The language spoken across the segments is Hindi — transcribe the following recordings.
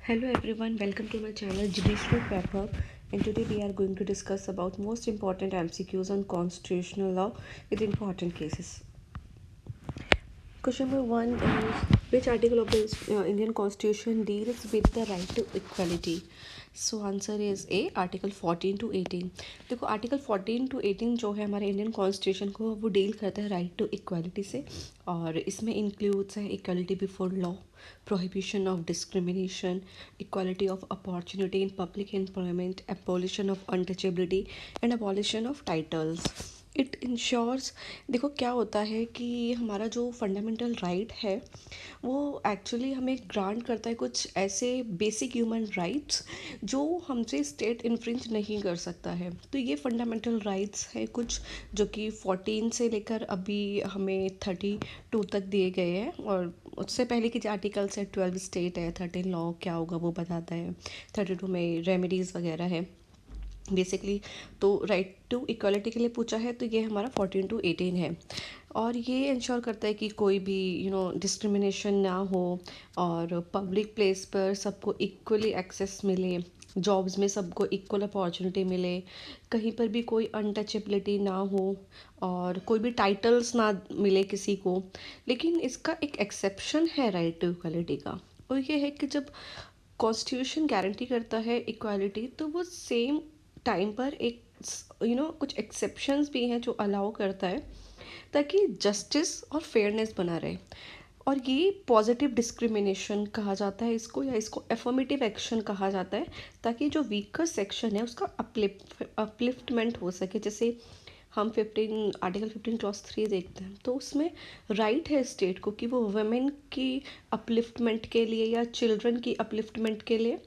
Hello everyone, welcome to my channel Judicial Prep Hub, and today we are going to discuss about most important MCQs on constitutional law with important cases. Question number 1 is, which article of the Indian Constitution deals with the right to equality? So answer is a article 14 to 18। देखो आर्टिकल 14 to 18 जो है हमारे इंडियन कॉन्स्टिट्यूशन को वो डील करता है राइट टू इक्वालिटी से, और इसमें इंक्लूड्स है equality before law, prohibition of discrimination, equality of opportunity in public employment, abolition of untouchability and abolition of titles. It ensures, देखो क्या होता है कि हमारा जो फंडामेंटल राइट है वो एक्चुअली हमें ग्रांट करता है कुछ ऐसे बेसिक ह्यूमन राइट्स जो हमसे स्टेट इन्फ्रिंज नहीं कर सकता है। तो ये फंडामेंटल राइट्स हैं कुछ जो कि 14 से लेकर अभी हमें 32 तक दिए गए हैं, और उससे पहले के जो आर्टिकल्स है 12 स्टेट है, 13 लॉ क्या होगा वो बताता है, 32 में रेमेडीज़ वगैरह है बेसिकली। तो राइट टू इक्वालिटी के लिए पूछा है तो ये हमारा 14 to 18 है, और ये इंश्योर करता है कि कोई भी डिस्क्रिमिनेशन ना हो और पब्लिक प्लेस पर सबको इक्वली एक्सेस मिले, जॉब्स में सबको इक्वल अपॉर्चुनिटी मिले, कहीं पर भी कोई अनटचेबिलिटी ना हो और कोई भी टाइटल्स ना मिले किसी को। लेकिन इसका एक एक्सेप्शन है राइट टू इक्वालिटी का, और ये है कि जब कॉन्स्टिट्यूशन गारंटी करता है इक्वालिटी तो वो सेम टाइम पर एक कुछ एक्सेप्शंस भी हैं जो अलाउ करता है ताकि जस्टिस और फेयरनेस बना रहे। और ये पॉजिटिव डिस्क्रिमिनेशन कहा जाता है इसको, या इसको एफर्मेटिव एक्शन कहा जाता है, ताकि जो वीकर सेक्शन है उसका अपलिफ्टमेंट हो सके। जैसे हम आर्टिकल 15 क्लॉज 3 देखते हैं तो उसमें राइट है स्टेट को कि वो वुमेन की अपलिफ्टमेंट के लिए या चिल्ड्रन की अपलिफ्टमेंट के लिए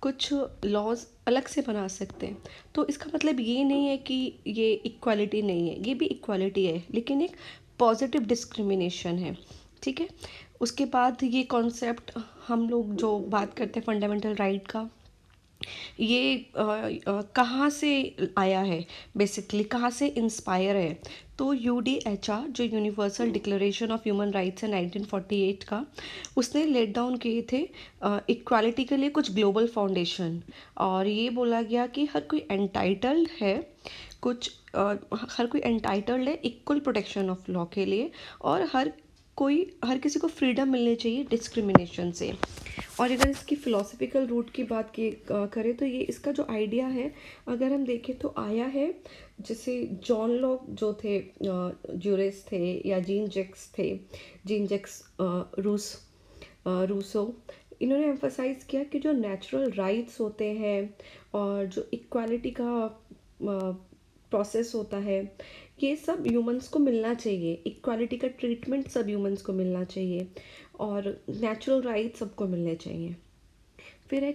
कुछ लॉज अलग से बना सकते हैं। तो इसका मतलब ये नहीं है कि ये इक्वालिटी नहीं है, ये भी इक्वालिटी है लेकिन एक पॉजिटिव डिस्क्रिमिनेशन है। ठीक है, उसके बाद ये कॉन्सेप्ट हम लोग जो बात करते हैं फंडामेंटल राइट का, ये कहाँ से आया है, बेसिकली कहाँ से इंस्पायर है। तो UDHR जो universal declaration of human rights है 1948 का, उसने लेट डाउन किए थे इक्वालिटी के लिए कुछ ग्लोबल फाउंडेशन, और ये बोला गया कि हर कोई एंटाइटल्ड है हर कोई एंटाइटल्ड है इक्वल प्रोटेक्शन ऑफ लॉ के लिए, और हर किसी को फ्रीडम मिलनी चाहिए डिस्क्रिमिनेशन से। और अगर इसकी फ़िलोसफिकल रूट की बात करें तो ये इसका जो आइडिया है अगर हम देखें तो आया है, जैसे जॉन लॉक जो थे ज्यूरिस थे, या जीन जैक्स रूसो, इन्होंने एम्फसाइज़ किया कि जो नेचुरल राइट्स होते हैं और जो इक्वालिटी का प्रोसेस होता है ये सब ह्यूमंस को मिलना चाहिए, इक्वालिटी का ट्रीटमेंट सब ह्यूमंस को मिलना चाहिए, और नेचुरल राइट सबको मिलने चाहिए। फिर है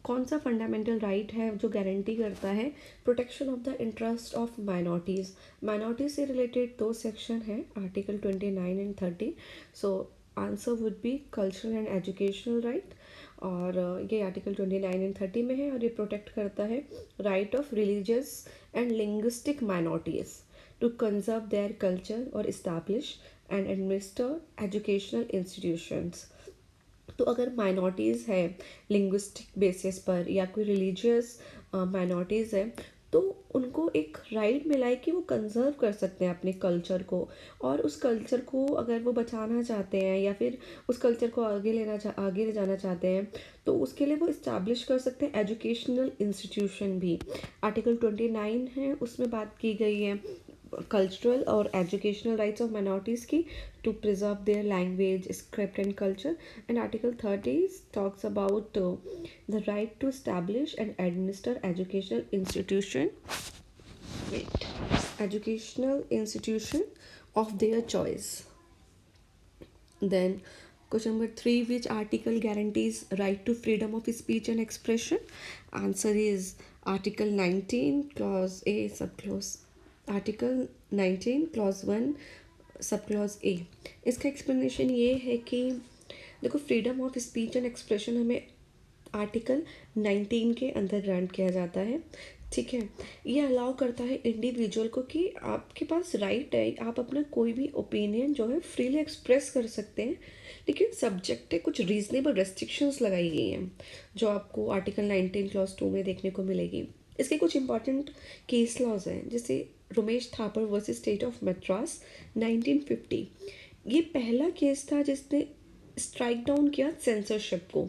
कौन सा फंडामेंटल राइट है जो गारंटी करता है protection of the interest of minorities से रिलेटेड दो सेक्शन है article 29 and 30। So answer would be cultural and educational right, और ये आर्टिकल 29 and 30 में है, और ये प्रोटेक्ट करता है right of religious and linguistic minorities to conserve their culture or establish and administer educational institutions। तो अगर माइनॉरिटीज़ है लिंग्विस्टिक बेसिस पर या कोई रिलीजियस माइनॉरिटीज़ है तो उनको एक राइट मिला है कि वो कंजर्व कर सकते हैं अपने कल्चर को, और उस कल्चर को अगर वो बचाना चाहते हैं या फिर उस कल्चर को आगे ले जाना चाहते हैं तो उसके लिए वो इस्टेब्लिश कर सकते हैं एजुकेशनल इंस्टीट्यूशन भी। आर्टिकल 29 है उसमें बात की गई है कल्चरल और एजुकेशनल राइट्स ऑफ माइनॉरिटीज़ की to preserve their language, script and culture, and Article 30 talks about the right to establish and administer educational institution of their choice। Then question number 3, which article guarantees right to freedom of speech and expression? Answer is Article 19 clause A subclause, Article 19 clause 1 sub clause A. इसका एक्सप्लेनेशन ये है कि देखो freedom of speech and expression हमें आर्टिकल 19 के अंदर ग्रांट किया जाता है। ठीक है। ये अलाउ करता है इंडिविजुअल को कि आपके पास राइट है, आप अपना कोई भी ओपिनियन जो है फ्रीली एक्सप्रेस कर सकते हैं, लेकिन सब्जेक्ट है कुछ रीजनेबल रेस्ट्रिक्शंस लगाई गई हैं जो आपको आर्टिकल 19 क्लॉज 2 में देखने को मिलेगी। इसके कुछ इंपॉर्टेंट केस लॉज हैं, जैसे Ramesh Thapar versus state of Madras 1950। ये पहला केस था जिसने स्ट्राइक डाउन किया सेंसरशिप को,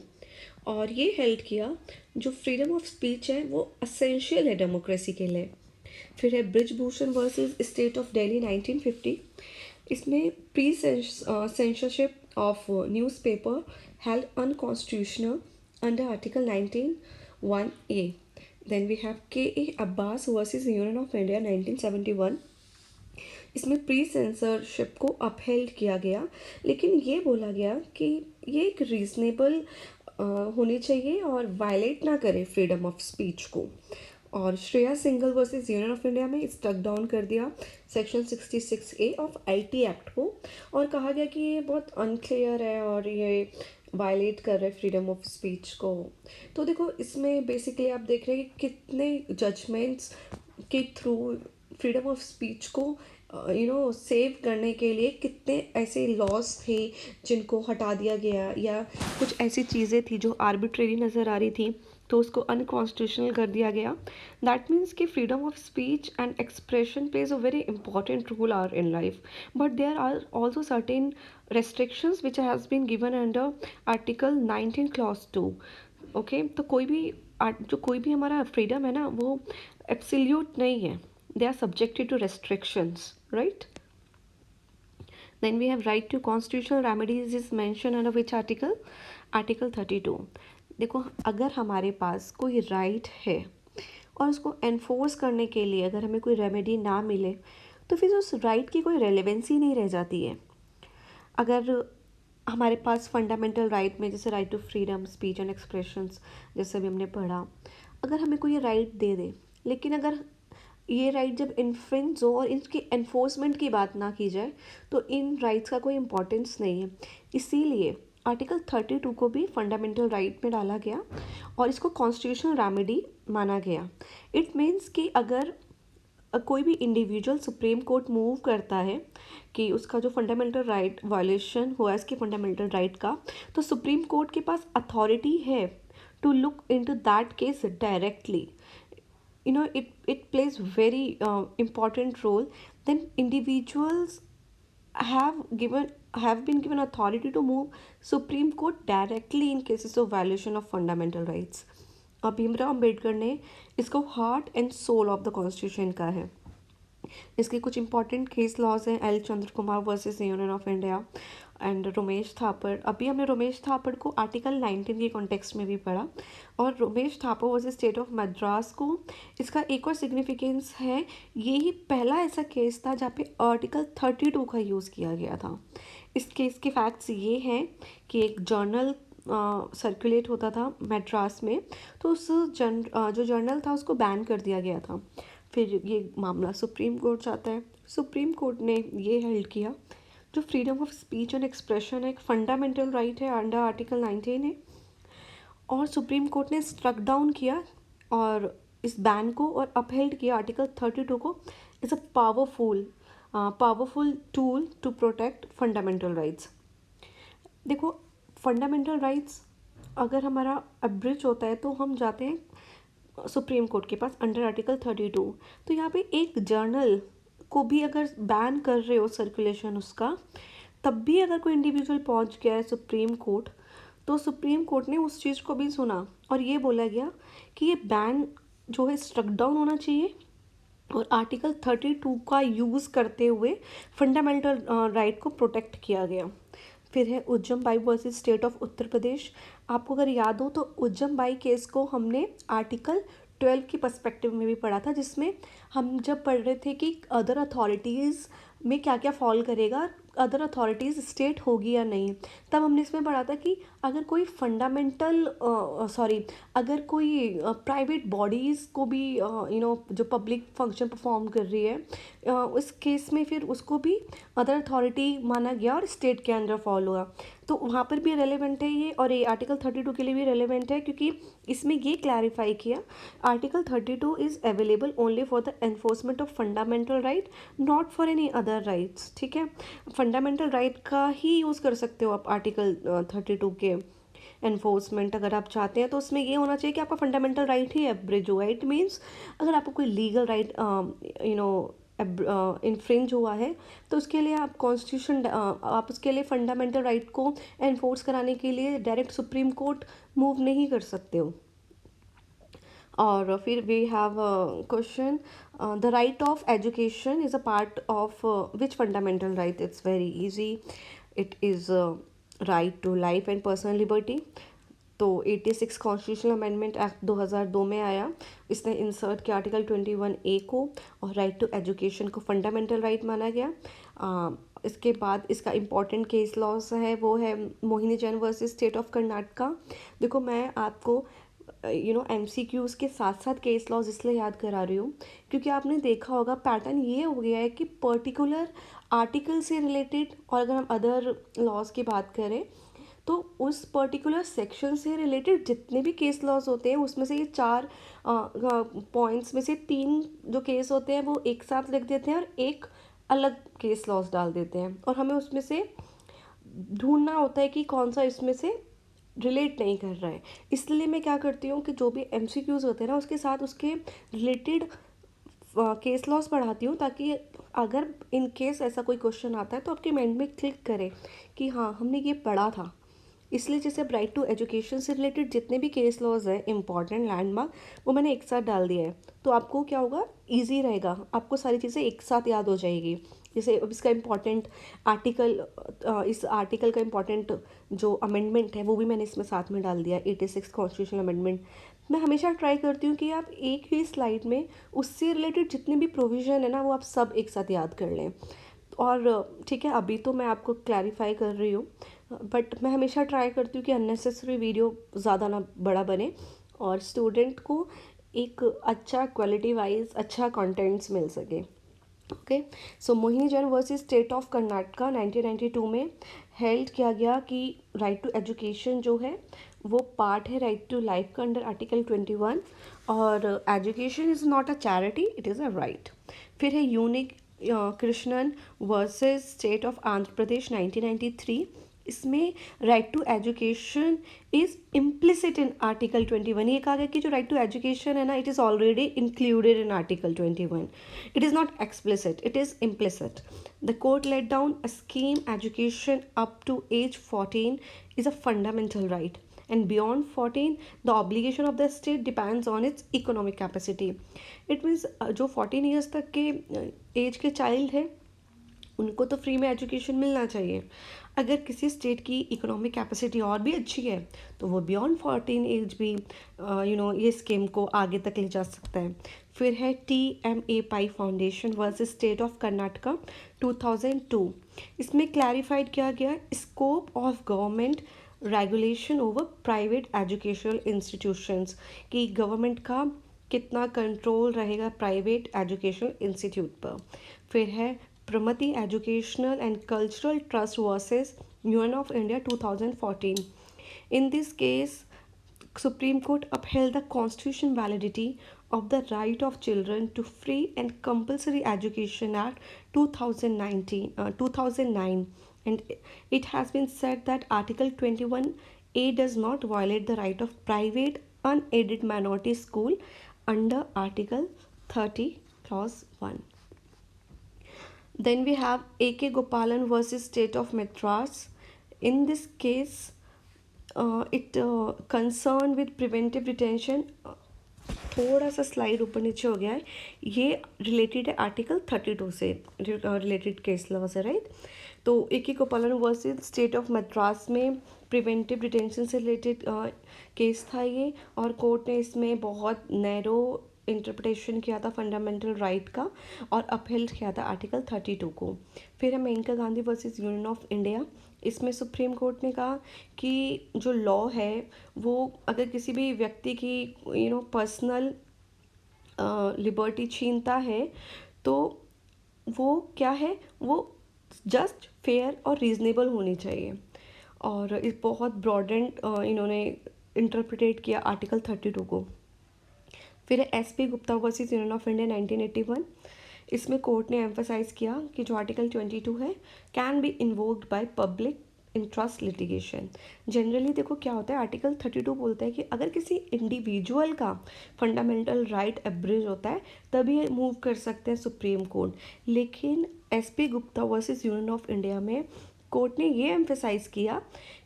और ये हेल्ड किया जो फ्रीडम ऑफ स्पीच है वो असेंशियल है डेमोक्रेसी के लिए। फिर है Brijbhushan versus state of Delhi 1950। इसमें pre censorship of newspaper held unconstitutional under article 19(1)(a। Then we have K Abbas versus union of India 1971। इसमें प्री सेंसरशिप को अपहेल्ड किया गया, लेकिन ये बोला गया कि ये एक रीजनेबल होनी चाहिए और वायलेट ना करे फ्रीडम ऑफ स्पीच को। और Shreya single versus union of India में स्टक डाउन कर दिया section 66A of IT act को, और कहा गया कि ये बहुत अनक्लियर है और ये वायलेट कर रहे फ्रीडम ऑफ स्पीच को। तो देखो इसमें बेसिकली आप देख रहे हैं कि कितने जजमेंट्स के थ्रू फ्रीडम ऑफ स्पीच को सेव करने के लिए कितने ऐसे लॉज थे जिनको हटा दिया गया, या कुछ ऐसी चीज़ें थी जो आर्बिट्रेरी नज़र आ रही थी तो उसको अनकॉन्स्टिट्यूशनल कर दिया गया। दैट मीन्स कि freedom of speech and expression plays a very important role our in life, but there are also certain restrictions which has been given under article 19 clause 2। Okay, तो कोई भी हमारा फ्रीडम है ना वो एब्सोल्यूट नहीं है, they are subjected to restrictions, right? Then we have right to constitutional remedies is mentioned under which article? Article 32। देखो अगर हमारे पास कोई राइट है और उसको एनफोर्स करने के लिए अगर हमें कोई रेमेडी ना मिले तो फिर उस राइट की कोई रेलेवेंसी नहीं रह जाती है। अगर हमारे पास फंडामेंटल राइट में जैसे right to freedom speech and expressions जैसे भी हमने पढ़ा, अगर हमें कोई राइट दे दे, लेकिन अगर ये राइट जब इन्फ्रिंज हो और इनकी एनफोर्समेंट की बात ना की जाए तो इन राइट्स का कोई इम्पोर्टेंस नहीं है। इसीलिए आर्टिकल 32 को भी फंडामेंटल राइट में डाला गया और इसको कॉन्स्टिट्यूशनल रेमेडी माना गया। इट मीन्स कि अगर कोई भी इंडिविजुअल सुप्रीम कोर्ट मूव करता है कि उसका जो फंडामेंटल राइट वायलेशन हुआ है इसके फंडामेंटल राइट का, तो सुप्रीम कोर्ट के पास अथॉरिटी है to look into that case directly. it plays very important role. Then individuals have been given authority to move supreme court directly in cases of violation of fundamental rights। अब भीमराव अम्बेडकर ने इसको heart and soul of the constitution का है। इसके कुछ इंपॉर्टेंट केस लॉज हैं, L Chandra Kumar versus union of India and Ramesh Thapar. अभी हमने रमेश थापर को आर्टिकल 19 के कॉन्टेक्स्ट में भी पढ़ा, और Ramesh Thapar versus state of Madras को इसका एक और सिग्निफिकेंस है, यही पहला ऐसा केस था जहाँ पे आर्टिकल 32 का यूज़ किया गया था। इस केस के फैक्ट्स ये हैं कि एक जर्नल सर्कुलेट होता था मद्रास में, तो उस जो जर्नल था उसको बैन कर दिया गया था। फिर ये मामला सुप्रीम कोर्ट जाता है। सुप्रीम कोर्ट ने ये हेल्ड किया जो freedom of speech and expression एक फंडामेंटल राइट है अंडर आर्टिकल 19 है, और सुप्रीम कोर्ट ने स्ट्रक डाउन किया और इस बैन को और अपहेल्ड किया आर्टिकल 32 को is a powerful tool to protect fundamental rights. देखो फंडामेंटल राइट्स अगर हमारा अब्रिज होता है तो हम जाते हैं सुप्रीम कोर्ट के पास अंडर आर्टिकल 32। तो यहाँ पे एक जर्नल को भी अगर बैन कर रहे हो सर्कुलेशन उसका, तब भी अगर कोई इंडिविजुअल पहुँच गया है सुप्रीम कोर्ट, तो सुप्रीम कोर्ट ने उस चीज़ को भी सुना और ये बोला गया कि ये बैन जो है स्ट्रक डाउन होना चाहिए और आर्टिकल 32 का यूज़ करते हुए फंडामेंटल राइट को प्रोटेक्ट किया गया। फिर है उज्जम by versus state of Uttar Pradesh. आपको अगर याद हो तो उज्जम बाई केस को हमने आर्टिकल 12 की पर्सपेक्टिव में भी पढ़ा था, जिसमें हम जब पढ़ रहे थे कि अदर अथॉरिटीज़ में क्या क्या फॉल करेगा, अदर अथॉरिटीज़ स्टेट होगी या नहीं, तब हमने इसमें पढ़ा था कि अगर कोई अगर कोई प्राइवेट बॉडीज़ को भी जो पब्लिक फंक्शन परफॉर्म कर रही है उस केस में फिर उसको भी अदर अथॉरिटी माना गया और स्टेट के अंडर फॉल हुआ। तो वहाँ पर भी रेलेवेंट है ये, और ये आर्टिकल 32 के लिए भी रेलेवेंट है, क्योंकि इसमें ये क्लैरिफाई किया article 32 is available only for the enforcement of fundamental right, not for any other rights. ठीक है, फंडामेंटल राइट का ही यूज़ कर सकते हो आप आर्टिकल 32 के एनफोर्समेंट अगर आप चाहते हैं। तो उसमें ये होना चाहिए कि आपका फंडामेंटल राइट ही एब्रिज हुआ है। इट मीन्स अगर आपको कोई legal right you know infringe हुआ है, तो उसके लिए आप कॉन्स्टिट्यूशन आप उसके लिए फंडामेंटल राइट को एनफोर्स कराने के लिए डायरेक्ट सुप्रीम कोर्ट मूव नहीं कर सकते हो। और फिर we have question, the right of education is a part of which fundamental right? It's very easy, it is right to life and personal liberty. तो 86 कॉन्स्टिट्यूशनल अमेंडमेंट एक्ट 2002 में आया, इसने इंसर्ट किया आर्टिकल 21A को, और राइट टू एजुकेशन को फंडामेंटल राइट माना गया। इसके बाद इसका इम्पॉर्टेंट केस लॉस है वो है Mohini Jain versus state of Karnataka. देखो मैं आपको MCQs के साथ साथ केस लॉज इसलिए याद करा रही हूँ क्योंकि आपने देखा होगा पैटर्न ये हो गया है कि पर्टिकुलर आर्टिकल से रिलेटेड, और अगर हम अदर लॉज की बात करें तो उस पर्टिकुलर सेक्शन से रिलेटेड जितने भी केस लॉज होते हैं उसमें से ये 4 पॉइंट्स में से 3 जो केस होते हैं वो एक साथ लिख देते हैं और एक अलग केस लॉज डाल देते हैं, और हमें उसमें से ढूंढना होता है कि कौन सा इसमें से रिलेट नहीं कर रहा है। इसलिए मैं क्या करती हूँ कि जो भी MCQs होते हैं ना उसके साथ उसके रिलेटेड केस लॉस पढ़ाती हूँ, ताकि अगर इन केस ऐसा कोई क्वेश्चन आता है तो आपके माइंड में क्लिक करे कि हाँ हमने ये पढ़ा था। इसलिए जैसे अब राइट टू एजुकेशन से रिलेटेड जितने भी केस लॉज हैं इंपॉर्टेंट लैंडमार्क वो मैंने एक साथ डाल दिया है, तो आपको क्या होगा, ईजी रहेगा, आपको सारी चीज़ें एक साथ याद हो जाएगी। जैसे अब इसका इम्पॉर्टेंट आर्टिकल, इस आर्टिकल का इम्पॉर्टेंट जो अमेंडमेंट है वो भी मैंने इसमें साथ में डाल दिया, 86 कॉन्स्टिट्यूशनल अमेंडमेंट। मैं हमेशा ट्राई करती हूँ कि आप एक ही स्लाइड में उससे रिलेटेड जितने भी प्रोविज़न है ना वो आप सब एक साथ याद कर लें। और ठीक है, अभी तो मैं आपको क्लैरिफाई कर रही हूँ, बट मैं हमेशा ट्राई करती हूँ कि अननेसेसरी वीडियो ज़्यादा ना बड़ा बने और स्टूडेंट को एक अच्छा क्वालिटी वाइज अच्छा कंटेंट्स मिल सके। Okay, so Mohini Jain versus state of Karnataka 1992 में हेल्ड किया गया कि राइट टू एजुकेशन जो है वो पार्ट है राइट टू लाइफ का अंडर आर्टिकल 21, और education is not a charity, it is a right. फिर है Unni Krishnan versus state of Andhra Pradesh 1993। इसमें right to education is implicit in article 21। ये कहा गया कि जो राइट टू एजुकेशन है ना it is already included in article 21, it is not explicit, it is implicit. The court laid down a scheme education up to age 14 is a fundamental right, and beyond 14 the obligation of the state depends on its economic capacity. It means जो 14 years तक के एज के चाइल्ड है उनको तो फ्री में एजुकेशन मिलना चाहिए। अगर किसी स्टेट की इकोनॉमिक कैपेसिटी और भी अच्छी है तो वो बियॉन्ड 14 एज भी ये स्कीम को आगे तक ले जा सकता है। फिर है TMA pi foundation versus state of Karnataka 2002। इसमें क्लैरिफाइड किया गया scope of government regulation over private educational institutions, कि गवर्नमेंट का कितना कंट्रोल रहेगा प्राइवेट एजुकेशनल इंस्टीट्यूट पर। फिर है Pramati educational and cultural trust versus union of India 2014। In this case, Supreme Court upheld the constitutional validity of the right of children to free and compulsory education Act 2009, and it has been said that Article 21A does not violate the right of private unaided minority school under Article 30 Clause 1. Then we have A.K. Gopalan versus State of Madras. In this case, it concerned with preventive detention. थोड़ा सा स्लाइड ऊपर नीचे हो गया है, ये रिलेटेड है आर्टिकल 32 से रिलेटेड केस लॉस है, राइट। तो A.K. गोपालन वर्सेस स्टेट ऑफ मद्रास में प्रिवेंटिव डिटेंशन से रिलेटेड केस था ये, और कोर्ट ने इसमें बहुत नैरो इंटरप्रिटेशन किया था फंडामेंटल राइट का और अपहेल्ड किया था आर्टिकल 32 को। फिर है Maneka Gandhi versus union of India. इसमें सुप्रीम कोर्ट ने कहा कि जो लॉ है वो अगर किसी भी व्यक्ति की पर्सनल लिबर्टी छीनता है तो वो क्या है, वो जस्ट फेयर और रीज़नेबल होनी चाहिए। और इस बहुत ब्रॉडेंड इन्होंने इंटरप्रिटेट किया आर्टिकल 32 को। फिर S P Gupta versus union of India 1981। इसमें कोर्ट ने एम्फोसाइज किया कि जो आर्टिकल 22 है can be invoked by public interest litigation. Generally देखो क्या होता है, आर्टिकल 32 बोलता है कि अगर किसी इंडिविजुअल का फंडामेंटल राइट एब्रिज होता है तभी मूव कर सकते हैं सुप्रीम कोर्ट। लेकिन S P Gupta versus union of India में कोर्ट ने ये एम्फेसाइज किया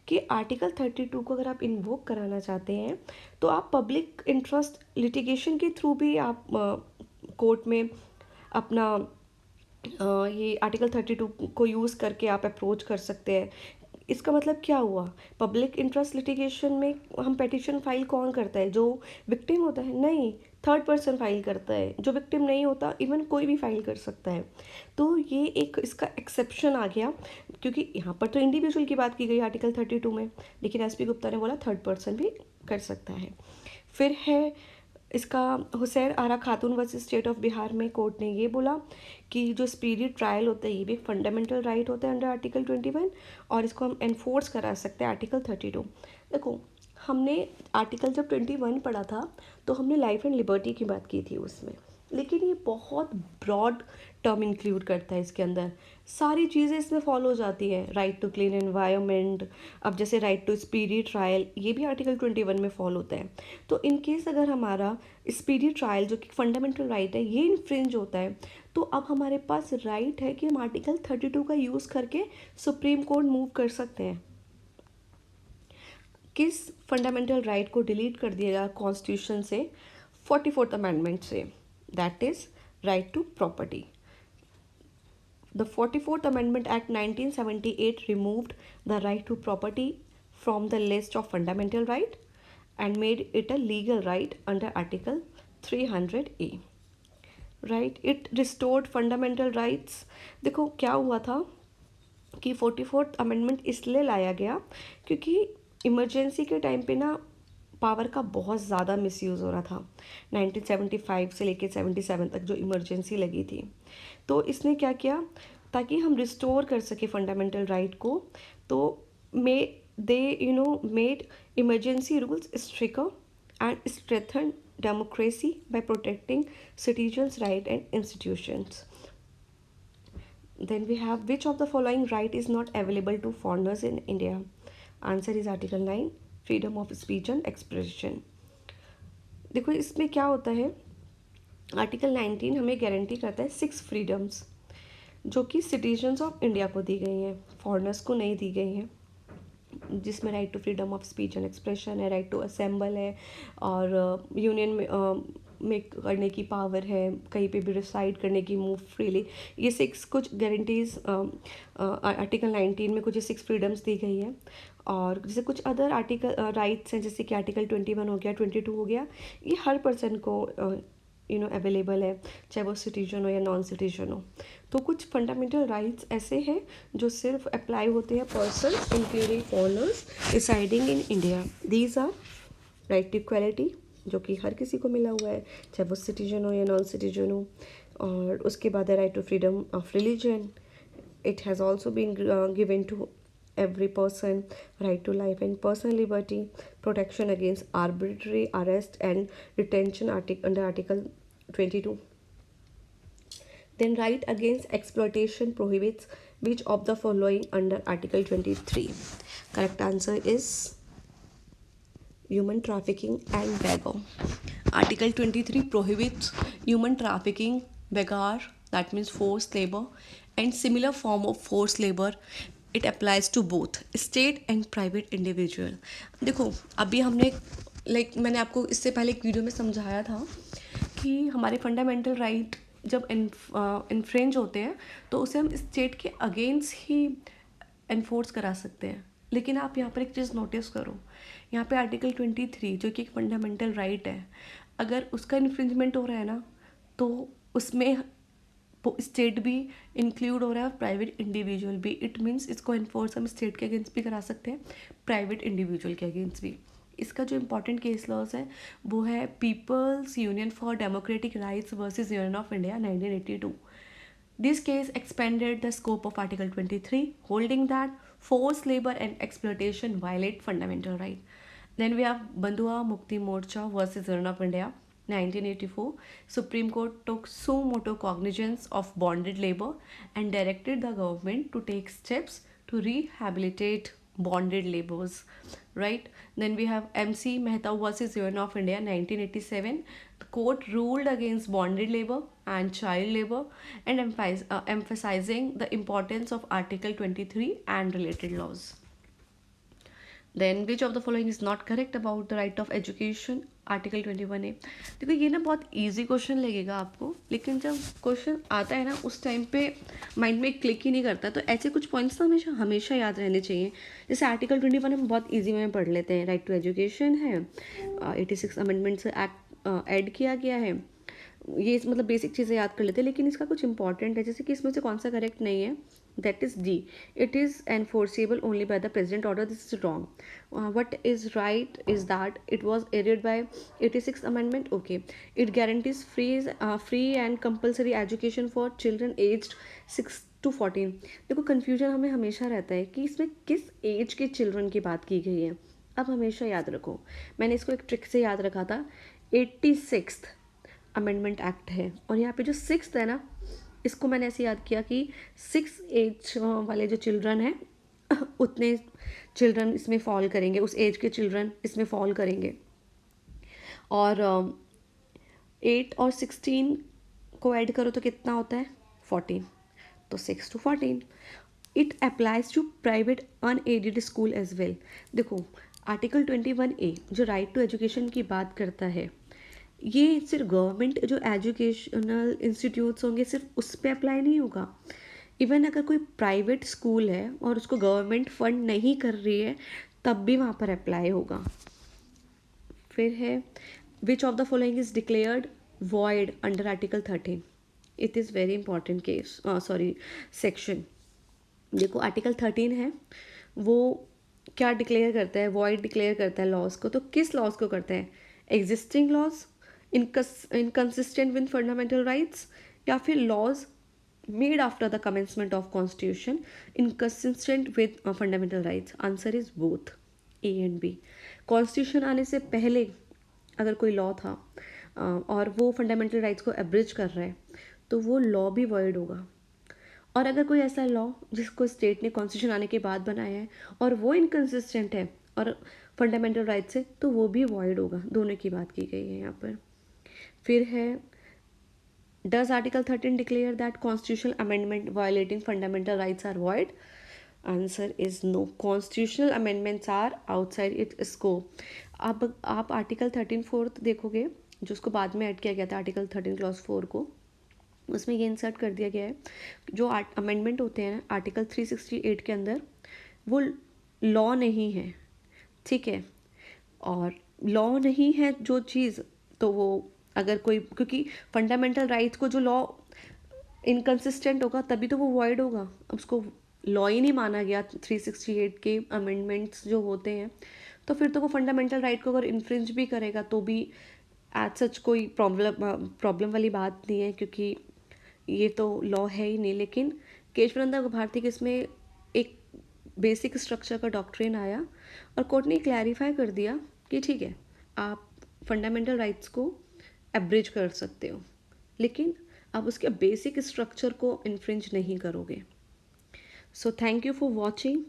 कि आर्टिकल 32 को अगर आप इन्वोक कराना चाहते हैं तो आप पब्लिक इंटरेस्ट लिटिगेशन के थ्रू भी आप कोर्ट में अपना ये आर्टिकल 32 को यूज़ करके आप अप्रोच कर सकते हैं। इसका मतलब क्या हुआ, पब्लिक इंटरेस्ट लिटिगेशन में हम पेटिशन फाइल कौन करता है, जो विक्टिम होता है? नहीं, थर्ड पर्सन फाइल करता है। जो विक्टिम नहीं होता इवन कोई भी फाइल कर सकता है। तो ये एक इसका एक्सेप्शन आ गया, क्योंकि यहाँ पर तो इंडिविजुअल की बात की गई आर्टिकल 32 में, लेकिन एस पी गुप्ता ने बोला थर्ड पर्सन भी कर सकता है। फिर है इसका हुसैन आरा खातून वर्सेस स्टेट ऑफ बिहार में कोर्ट ने ये बोला कि जो स्पीडी ट्रायल होता है ये भी एक फंडामेंटल राइट होता है अंडर आर्टिकल 21 और इसको हम एनफोर्स करा सकते हैं आर्टिकल 32। देखो हमने आर्टिकल जब 21 पढ़ा था तो हमने लाइफ एंड लिबर्टी की बात की थी उसमें, लेकिन ये बहुत ब्रॉड टर्म इंक्लूड करता है। इसके अंदर सारी चीज़ें इसमें फॉलो हो जाती हैं, राइट टू क्लीन एनवायरनमेंट, अब जैसे राइट टू स्पीडी ट्रायल ये भी आर्टिकल 21 में फॉलो होता है। तो इन केस अगर हमारा स्पीडी ट्रायल जो कि फंडामेंटल राइट है ये इन्फ्रिंज होता है तो अब हमारे पास राइट है कि हम आर्टिकल 32 का यूज़ करके सुप्रीम कोर्ट मूव कर सकते हैं। किस फंडामेंटल राइट को डिलीट कर दिया गया कॉन्स्टिट्यूशन से? 44th अमेंडमेंट से, that is right to property. The 44th Amendment Act 1978 removed the right to property from the list of fundamental right and made it a legal right under Article 300A. Right, it restored fundamental rights. देखो क्या हुआ था कि 44th अमेंडमेंट इसलिए लाया गया क्योंकि इमरजेंसी के टाइम पे ना पावर का बहुत ज़्यादा मिसयूज़ हो रहा था। 1975 से लेके 77 तक जो इमरजेंसी लगी थी, तो इसने क्या किया ताकि हम रिस्टोर कर सके फंडामेंटल राइट को, तो may they made emergency rules stricter and strengthen democracy by protecting citizens right and institutions. Then we have, which of the following right is not available to foreigners in India? Answer is Article 9, freedom of speech and expression. देखो इसमें क्या होता है, आर्टिकल 19 हमें गारंटी करता है 6 फ्रीडम्स जो कि सिटीजन्स ऑफ इंडिया को दी गई हैं, फॉरेनर्स को नहीं दी गई हैं, जिसमें right to freedom of speech and expression है, राइट टू असेंबल है, और यूनियन में करने की पावर है, कहीं पे भी रिसाइड करने की, मूव फ्रीली। ये 6 कुछ गारंटीज़ आर्टिकल 19 में कुछ 6 फ्रीडम्स दी गई है। और जैसे कुछ अदर आर्टिकल राइट्स हैं, जैसे कि आर्टिकल 21 हो गया, 22 हो गया, ये हर पर्सन को अवेलेबल है, चाहे वो सिटीजन हो या नॉन सिटीजन हो। तो कुछ फंडामेंटल राइट्स ऐसे हैं जो सिर्फ अप्लाई होते हैं person including foreigners residing in India. These are right to equality जो कि हर किसी को मिला हुआ है, चाहे वो सिटीजन हो या नॉन सिटीजन हो। और उसके बाद है right to freedom of religion, it has also been given to every person, right to life and personal liberty, protection against arbitrary arrest and detention under article 22. Then right against exploitation prohibits which of the following under article 23? Correct answer is human trafficking and beggar. Article 23 prohibits human trafficking, beggar, that means forced labor, and similar form of forced labor. It applies to both state and private individual. देखो अभी हमने मैंने आपको इससे पहले एक वीडियो में समझाया था कि हमारे फंडामेंटल राइट जब इन्फ्रेंज होते हैं तो उसे हम स्टेट के अगेंस्ट ही एनफोर्स करा सकते हैं। लेकिन आप यहाँ पर एक चीज़ नोटिस करो, यहाँ पे आर्टिकल 23 जो कि एक फंडामेंटल राइट है, अगर उसका इन्फ्रिंजमेंट हो रहा है ना तो उसमें स्टेट भी इंक्लूड हो रहा है और प्राइवेट इंडिविजुअल भी। इट मीन्स इसको इन्फोर्स हम स्टेट के अगेंस्ट भी करा सकते हैं, प्राइवेट इंडिविजुअल के अगेंस्ट भी। इसका जो इंपॉर्टेंट केस लॉज है वो है people's union for democratic rights versus union of India 1982। This case expanded the scope of article 23, holding that Forced labor and exploitation violate fundamental right. Then we have Bandhua Mukti Morcha versus Union of India, 1984. Supreme Court took suo motu cognizance of bonded labor and directed the government to take steps to rehabilitate bonded laborers. Right. Then we have MC Mehta versus Union of India, 1987. The court ruled against bonded labor and child labor and emphasizing the importance of Article 23 and related laws. Then which of the following is not correct about the right of education, article 21A। देखो ये ना बहुत ईजी क्वेश्चन लगेगा आपको, लेकिन जब क्वेश्चन आता है ना उस टाइम पे माइंड में क्लिक ही नहीं करता। तो ऐसे कुछ पॉइंट्स ना हमेशा हमेशा याद रहने चाहिए। जैसे आर्टिकल 21 हम बहुत ईजी में पढ़ लेते हैं, राइट टू एजुकेशन है, 86 अमेंडमेंट से एक्ट ऐड किया गया है, ये मतलब बेसिक चीज़ें याद कर लेते हैं। लेकिन इसका कुछ इंपॉर्टेंट है, जैसे कि इसमें से कौन सा करेक्ट नहीं है, that is D. It is enforceable only by the president order. This is wrong. What is right is that it was added by 86th amendment. Okay, it guarantees free and compulsory education for children aged 6 to 14. देखो कन्फ्यूजन हमें हमेशा रहता है कि इसमें किस एज के चिल्ड्रन की बात की गई है। अब हमेशा याद रखो, मैंने इसको एक ट्रिक से याद रखा था, 86th अमेंडमेंट एक्ट है और यहाँ पे जो 6th है ना, इसको मैंने ऐसे याद किया कि 6 एज वाले जो चिल्ड्रन हैं उतने चिल्ड्रन इसमें फॉल करेंगे, उस एज के चिल्ड्रन इसमें फॉल करेंगे। और 8 और 16 को ऐड करो तो कितना होता है 14, तो 6 to 14। It applies to private unaided school as well. देखो आर्टिकल 21A जो राइट टू एजुकेशन की बात करता है, ये सिर्फ गवर्नमेंट जो एजुकेशनल इंस्टीट्यूट्स होंगे सिर्फ उस पर अप्लाई नहीं होगा। इवन अगर कोई प्राइवेट स्कूल है और उसको गवर्नमेंट फंड नहीं कर रही है तब भी वहाँ पर अप्लाई होगा। फिर है विच of the following is declared void under article 13। It is very important case section. देखो आर्टिकल 13 है, वो क्या डिक्लेयर करता है, वॉइड डिक्लेयर करता है लॉज को। तो किस लॉज को करता है, existing laws inconsistent with fundamental rights, या फिर laws made after the commencement of constitution inconsistent with fundamental rights. Answer is both, A and B. Constitution आने से पहले अगर कोई लॉ था और वो फंडामेंटल राइट्स को एब्रिज कर रहा है तो वो लॉ भी वॉइड होगा। और अगर कोई ऐसा लॉ जिसको स्टेट ने कॉन्स्टिट्यूशन आने के बाद बनाया है और वो इनकंसिस्टेंट है और फंडामेंटल राइट्स है तो वो भी वॉइड होगा। दोनों की बात की गई है यहाँ पर। फिर है does article 13 declare that constitutional amendment violating fundamental rights are void. Answer is no, constitutional amendments are outside it scope. अब आप आर्टिकल 13(4) देखोगे जो उसको बाद में ऐड किया गया था आर्टिकल 13 क्लॉज 4 को, उसमें ये इंसर्ट कर दिया गया है जो अमेंडमेंट होते हैं आर्टिकल 368 के अंदर वो लॉ नहीं है, ठीक है। और लॉ नहीं है जो चीज़, तो वो अगर कोई, क्योंकि फंडामेंटल राइट्स को जो लॉ इनकंसिस्टेंट होगा तभी तो वो वॉइड होगा। अब उसको लॉ ही नहीं माना गया 368 के अमेंडमेंट्स जो होते हैं, तो फिर तो वो फंडामेंटल राइट को अगर इन्फ्रिंज भी करेगा तो भी एज सच कोई प्रॉब्लम वाली बात नहीं है, क्योंकि ये तो लॉ है ही नहीं। लेकिन केशवानंद भारती के इसमें एक बेसिक स्ट्रक्चर का डॉक्ट्रिन आया और कोर्ट ने क्लैरिफाई कर दिया कि ठीक है आप फंडामेंटल राइट्स को एब्रिज कर सकते हो, लेकिन आप उसके बेसिक स्ट्रक्चर को इन्फ्रिंज नहीं करोगे। So thank you for watching.